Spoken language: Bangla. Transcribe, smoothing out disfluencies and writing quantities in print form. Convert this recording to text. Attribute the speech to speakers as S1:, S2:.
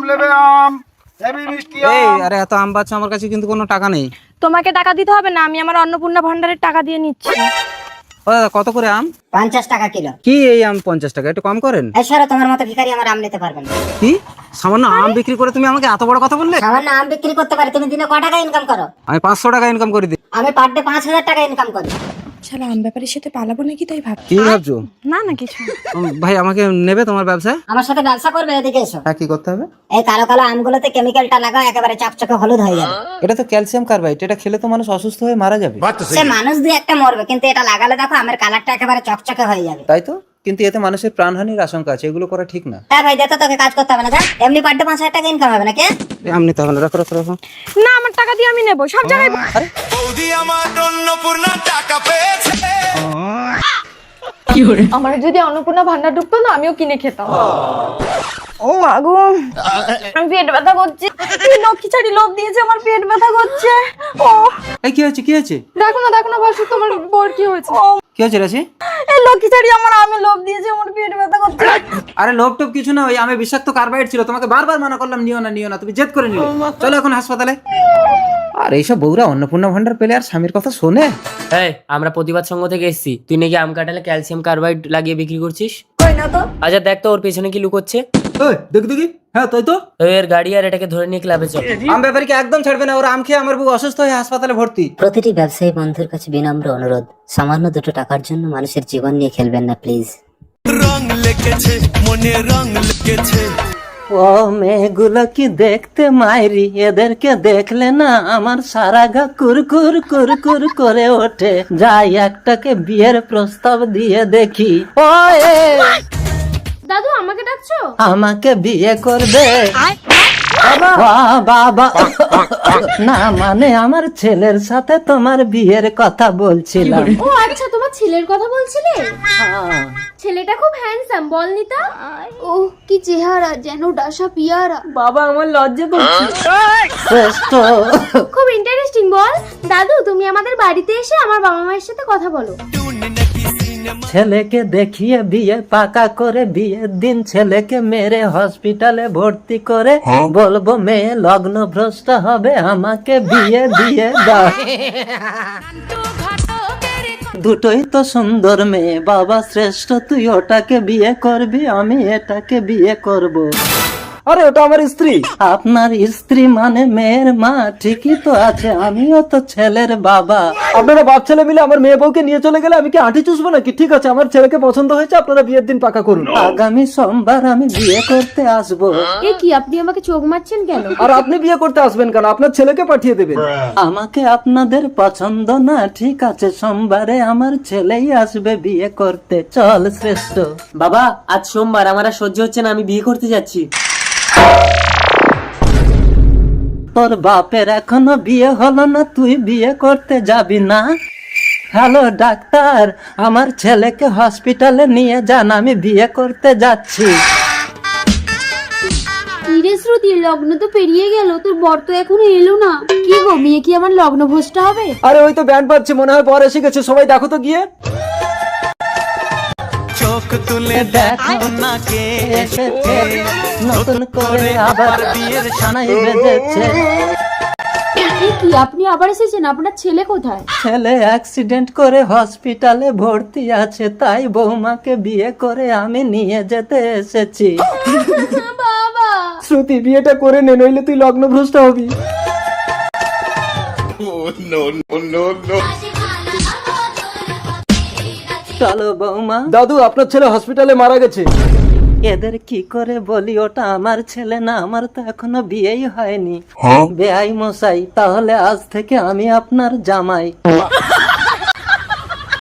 S1: নেবে আম, হেভি মিষ্টি
S2: এই
S1: আম।
S2: আরে এত আম পাচ্ছ, আমার কাছে কিন্তু কোনো টাকা নেই।
S3: তোমাকে টাকা দিতে হবে না, আমি আমার অন্নপূর্ণা ভান্ডারের টাকা দিয়ে নিচ্ছি।
S2: ও দাদা, কত করে আম?
S4: 50 টাকা কিলো।
S2: কি এই আম 50 টাকা? একটু কম করেন।
S4: এছাড়া তোমার মতো ভিখারি আমার আম নিতে পারবে না।
S2: কি সামান্য আম বিক্রি করে তুমি আমাকে এত বড় কথা বললে?
S4: সামান্য আম বিক্রি করতে পারি, তুমি দিনে কয় টাকা ইনকাম করো?
S2: আমি 500 টাকা ইনকাম করে দিই।
S4: আমি পার ডে 5000 টাকা ইনকাম করি।
S3: শালা আম ব্যাপারীর সাথে পালাবো নাকি তাই ভাব।
S2: কি ভাবছো?
S3: না না কিছু।
S2: ভাই আমাকে নেবে তোমার ব্যবসায়?
S4: আমার সাথে ব্যবসা করবে, এদিকে এসো।
S2: হ্যাঁ, কি করতে হবে?
S4: এই কালো কালো আমগুলোতে কেমিক্যালটা লাগাও, একেবারে চকচকে হলুদ হয়ে যাবে।
S2: এটা তো ক্যালসিয়াম কার্বাইড, এটা খেলে তো মানুষ অসুস্থ হয়ে মারা যাবে।
S4: সে মানুষ দিয়ে একটা মরবে, কিন্তু এটা লাগালে দেখো আমের কালারটা একেবারে চকচকে হয়ে যাবে।
S2: তাই তো, কিন্তু এতে মানুষের প্রাণহানির আশঙ্কা আছে, এগুলো করা ঠিক না।
S4: হ্যাঁ ভাই, দেখো তোকে কাজ করতে হবে না, যা। এমনি পার ডে 5000 টাকা ইনকাম হবে নাকি?
S2: এই আম নিতে হবে না, রাখো রাখো রাখো।
S3: না, আমার টাকা দিয়ে আমি নেবো সব জায়গায়। আমার যদি অন্নপূর্ণা ভান্ডার ঢুকতো না, আমিও কিনে খেতাম। ও মাগো, আমি পেট ব্যথা করছে। লক্ষ্মী ছাড়ি লোভ দিয়েছে, আমার পেট ব্যথা করছে। ও
S2: এই কি হয়েছে, কি হয়েছে?
S3: দেখো না বসু, তোমার বর কি হয়েছে?
S2: কি হয়েছে রাশি?
S3: এই লক্ষ্মী ছাড়ি আমার আমি লোভ দিয়েছে, আমার পেট ব্যথা করছে।
S2: আরে লোভ টোপ কিছু না, ওই আমে বিষাক্ত কার্বাইড ছিল, তোমাকে বারবার মানা করলাম নিও না, তুমি জেদ করে নিলে। চলো এখন হাসপাতালে। আর এইসব বউরা অন্নপূর্ণা ভান্ডার পেলে আর স্বামীর কথা শোনে?
S5: এই আমরা প্রতিবাদ সংঘ থেকে এসেছি, তুই নাকি আম কাটালে ক্যালসিয়াম কার্বাইড লাগিয়ে বিক্রি করছিস।
S4: কই না তো।
S5: আচ্ছা দেখ তো ওর পেছনে কি লুকোচ্ছে।
S2: দেখি, হ্যাঁ তাই তো।
S5: ওই এর গাড়ি আর এটাকে ধরে নিয়ে ক্লাবে চল।
S2: আম ব্যাপারীকে একদম ছাড়বে না, ওর আম খেয়ে আমার বউ অসুস্থ হয়ে হাসপাতালে ভর্তি।
S4: প্রতিটি ব্যবসায়ী বন্ধুর কাছে বিনম্র অনুরোধ, সামান্য 2 টাকার জন্য মানুষের জীবন নিয়ে খেলবেন না প্লিজ।
S6: ও মেয়েগুলো কি দেখতে মাইরি, এদেরকে দেখলে না আমার সারা গা কুরকুর কুরকুর করে ওঠে। যাই একটাকে বিয়ের প্রস্তাব দিয়ে দেখি। ও
S3: দাদু আমাকে ডাকছো?
S6: আমাকে বিয়ে করবে? বাবা না, মানে আমার ছেলের সাথে তোমার বিয়ের কথা বলছিলাম।
S7: ও আচ্ছা, তোমার ছেলের কথা বলছিলে?
S6: হ্যাঁ।
S7: ছেলেটা খুব হ্যান্ডসাম, বল নিতা। ও কি চেহারা, যেন ডাসা পিয়ারা।
S3: বাবা আমার লজ্জা করছে।
S6: শ্রেষ্ঠ।
S7: খুব ইন্টারেস্টিং, বল। দাদু তুমি আমাদের বাড়িতে এসে আমার বাবা মায়ের সাথে কথা বলো।
S6: ছেলেকে দেখিয়ে বিয়ে পাকা করে, বিয়ের দিন ছেলেকে মেরে হসপিটালে ভর্তি করে বলবো মেয়ে লগ্ন ভ্রষ্ট হবে, আমাকে বিয়ে দিয়ে দাও। দুটোই তো সুন্দর মেয়ে, বাবা শ্রেষ্ঠ, তুই ওটাকে বিয়ে করবি, আমি এটাকে বিয়ে করব।
S2: আরে ওটা আমার স্ত্রী।
S6: আপনার স্ত্রী মানে মেয়ের মা, ঠিকই তো আছে, আমিও তো ছেলের বাবা।
S2: আপনারা বাপ ছেলে মিলে আমার মেয়ে বউকে নিয়ে চলে গেলে আমি কি আঁটি চুষবো নাকি? ঠিক আছে, আমার ছেলেকে পছন্দ হয়েছে, আপনারা বিয়ের দিন পাকা করুন।
S6: আগামী সোমবার আমি বিয়ে করতে আসবো।
S7: এ কি, আপনি আমাকে চোখ মারছেন কেন?
S2: আর আপনি বিয়ে করতে আসবেন কেন? আপনার ছেলেকে পাঠিয়ে দেবেন।
S6: আমাকে আপনাদের পছন্দ না? ঠিক আছে, সোমবারে আমার ছেলেই আসবে বিয়ে করতে। চল শ্রেষ্ঠ।
S5: বাবা আজ সোমবার, আমার আর সহ্য হচ্ছে না, আমি বিয়ে করতে যাচ্ছি।
S6: তোর বাপের এখনো বিয়ে হলো না, তুই বিয়ে করতে যাবি না? হ্যালো ডাক্তার, আমার ছেলেকে হসপিটালে নিয়ে যান, আমি বিয়ে করতে যাচ্ছি।
S7: ইরে শ্রুতি, লগ্ন তো পেরিয়ে গেল, তোর বর তো এখনো এলো না। কি গো, মেয়ে কি আমার লগ্ন ভোজটা হবে?
S2: আরে ওই তো ব্যান্ড বাজছে, মনে হয় পরে এসে গেছে, সবাই দেখো তো গিয়ে।
S6: দেখো না কে এসেছে, নতুন করে আবার বিয়ের সানাই বেজেছে।
S7: এ কি, আপনি আবার এসেছেন? আপনার ছেলে কোথায়?
S6: ছেলে অ্যাক্সিডেন্ট করে হসপিটালে ভর্তি আছে, তাই বৌমাকে বিয়ে করে আমি নিয়ে যেতে এসেছি।
S7: বাবা
S2: শ্রুতি, বিয়েটা করে নে, নইলে তুই লগ্ন ভ্রষ্ট হবি।
S6: চলো বৌমা।
S2: দাদু, আপনার ছেলে হসপিটালে মারা গেছে।
S6: এদের কি করে বলি, ওটা আমার ছেলে না, আমার তো এখনো বিয়েই হয়নি। বেআই মশাই, তাহলে আজ থেকে আমি আপনার জামাই।